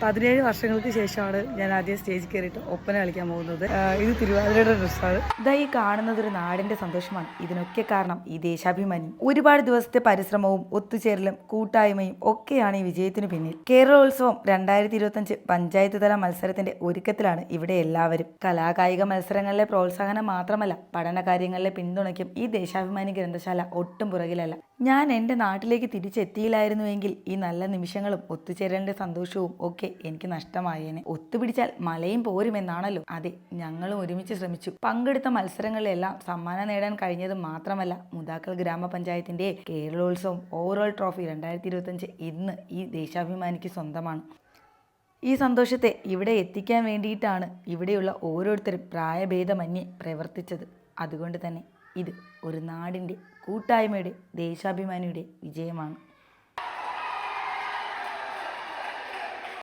17 വർഷങ്ങൾക്ക് ശേഷമാണ് ഞാൻ ആദ്യം സ്റ്റേജിൽ കയറിയിട്ട് ഒപ്പന കളിക്കാൻ പോകുന്നത്. ഇത് തിരുവാതിരയുടെ ഡ്രസ്സാണ്. ഇതാ ഈ കാണുന്നത് ഒരു നാടിന്റെ സന്തോഷമാണ്. ഇതിനൊക്കെ കാരണം ഈ ദേശാഭിമാനി. ഒരുപാട് ദിവസത്തെ പരിശ്രമവും ഒത്തുചേരലും കൂട്ടായ്മയും ഒക്കെയാണ് ഈ വിജയത്തിന് പിന്നിൽ. കേരളോത്സവം 2025 പഞ്ചായത്ത് തല മത്സരത്തിന്റെ ഒരുക്കത്തിലാണ് ഇവിടെ എല്ലാവരും. കലാകായിക മത്സരങ്ങളിലെ പ്രോത്സാഹനം മാത്രമല്ല, പഠന കാര്യങ്ങളിലെ പിന്തുണയ്ക്കും ഈ ദേശാഭിമാനി ഗ്രന്ഥശാല ഒട്ടും പുറകിലല്ല. ഞാൻ എൻ്റെ നാട്ടിലേക്ക് തിരിച്ചെത്തിയില്ലായിരുന്നുവെങ്കിൽ ഈ നല്ല നിമിഷങ്ങളും ഒത്തുചേരലിന്റെ സന്തോഷവും ഒക്കെ എനിക്ക് നഷ്ടമായേനെ. ഒത്തുപിടിച്ചാൽ മലയും പോരുമെന്നാണല്ലോ. അതെ, ഞങ്ങളും ഒരുമിച്ച് ശ്രമിച്ചു. പങ്കെടുത്ത മത്സരങ്ങളിലെല്ലാം സമ്മാനം നേടാൻ കഴിഞ്ഞത് മാത്രമല്ല, മുതാക്കൽ ഗ്രാമപഞ്ചായത്തിന്റെ കേരളോത്സവം ഓവറോൾ ട്രോഫി 2025 ഇന്ന് ഈ ദേശാഭിമാനിക്ക് സ്വന്തമാണ്. ഈ സന്തോഷത്തെ ഇവിടെ എത്തിക്കാൻ വേണ്ടിയിട്ടാണ് ഇവിടെയുള്ള ഓരോരുത്തരും പ്രായഭേദമന്യേ പ്രവർത്തിച്ചത്. അതുകൊണ്ട് തന്നെ ഇത് ഒരു നാടിൻ്റെ കൂട്ടായ്മയുടെ ദേശാഭിമാനിയുടെ വിജയമാണ്.